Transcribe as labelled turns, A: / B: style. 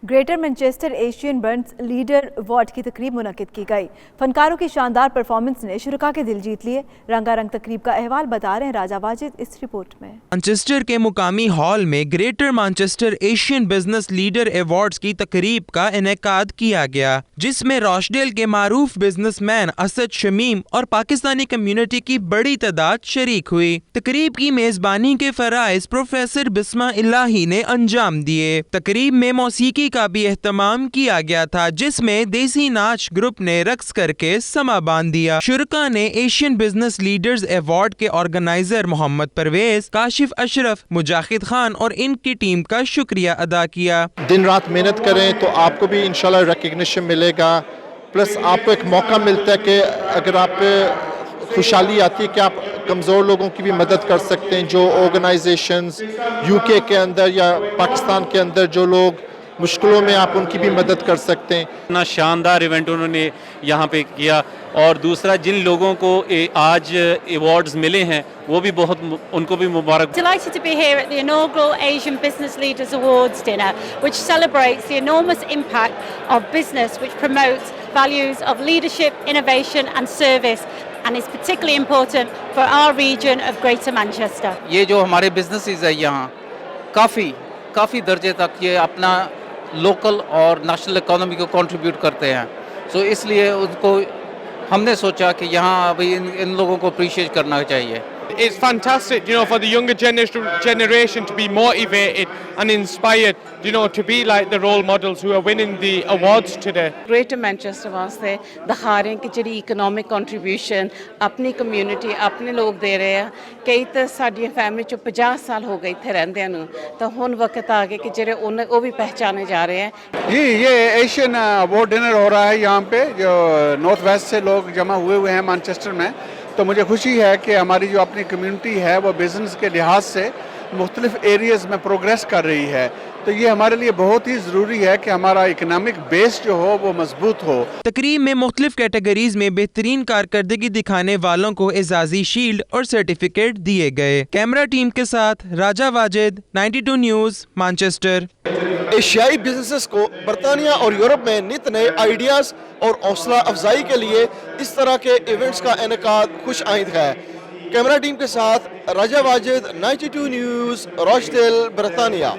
A: Greater Manchester Asian Burns leader award की तकरीब मुनक्किद की गई। फनकारों की शानदार परफॉर्मेंस ने शुरका के दिल जीत लिए। रंगारंग तकरीब का अहवाल बता रहे हैं राजा वाजिद इस रिपोर्ट में।
B: मैनचेस्टर के मुकामी हॉल में greater Manchester Asian business leader awards की तकरीब का इनेकाद किया गया, जिसमें रॉचडेल के मारूफ बिजनेसमैन असद शमीम और पाकिस्तानी कम्युनिटी की बड़ी तादाद शरीक हुई। तकरीब की मेजबानी के फराइज प्रोफेसर बिस्मा इलाही ने अंजाम दिए। तकरीब में मौसीकी का भी एहतमाम किया गया था, जिसमें देसी नाच ग्रुप ने रक्स करके समा बांध दिया। शुरका ने एशियन बिजनेस लीडर्स अवार्ड के ऑर्गेनाइजर मोहम्मद परवेज, काशिफ अशरफ, मुजाहिद खान और इनकी टीम का शुक्रिया अदा किया।
C: दिन रात मेहनत करें तो आपको भी इंशाल्लाह रिकग्निशन मिलेगा, प्लस आपको एक मौका मिलता है कि अगर आप खुशहाली आती है कि आप कमज़ोर लोगों की भी मदद कर सकते हैं। जो ऑर्गेनाइजेशंस यूके के अंदर या पाकिस्तान के अंदर जो लोग मुश्किलों में, आप उनकी भी मदद कर सकते हैं।
D: इतना शानदार इवेंट उन्होंने यहाँ पे किया। और दूसरा, जिन लोगों को आज अवार्ड्स मिले हैं वो भी बहुत, उनको भी मुबारक।
E: Delighted to be here at the inaugural Asian Business Leaders Awards dinner, which celebrates the enormous impact of business, which promotes values of leadership, innovation and service, and is particularly important for our region of Greater Manchester.
F: ये जो हमारे businesses है यहाँ काफ़ी दर्जे तक ये अपना लोकल और नेशनल इकोनॉमी को कंट्रीब्यूट करते हैं। सो इसलिए उनको हमने सोचा कि यहाँ अभी इन लोगों को अप्रिशिएट करना चाहिए।
G: It's fantastic, for the younger generation to be motivated and inspired, to be like the role models who are winning the awards today.
H: Greater Manchester वास्ते दिखा रहे हैं कि जिहड़ी इकोनॉमिक कंट्रीब्यूशन अपनी कम्युनिटी अपने लोग दे रहे हैं। कई तो साडी फैमिली चो 50 साल हो गए इत्थे रहंदे नूं, तो हुण वक्त आ गया कि जिहड़े वो भी पहचाने जा रहे हैं।
I: ये एशियन अवार्ड डिनर हो रहा है यहाँ पे, जो नॉर्थ वेस्ट से लोग जमा हुए हैं मैनचेस्टर में। तो मुझे खुशी है कि हमारी जो अपनी कम्युनिटी है वो बिजनेस के लिहाज से मुख्तलिफ एरियाज़ में प्रोग्रेस कर रही है। तो ये हमारे लिए बहुत ही ज़रूरी है कि हमारा इकोनॉमिक बेस जो हो वो मजबूत हो।
B: तकरीब में मुख्तलिफ कैटेगरीज में बेहतरीन कारकर्दगी दिखाने वालों को एजाजी शील्ड और सर्टिफिकेट दिए गए। कैमरा टीम के साथ राजा वाजिद, 92 न्यूज़, मैनचेस्टर।
C: एशियाई बिजनेसेस को बरतानिया और यूरोप में नित नए आइडियाज़ और हौसला अफजाई के लिए इस तरह के इवेंट्स का इनेकाद खुश आइंद है। कैमरा टीम के साथ राजा वाजिद, 92 न्यूज़, रॉचडेल, बरतानिया।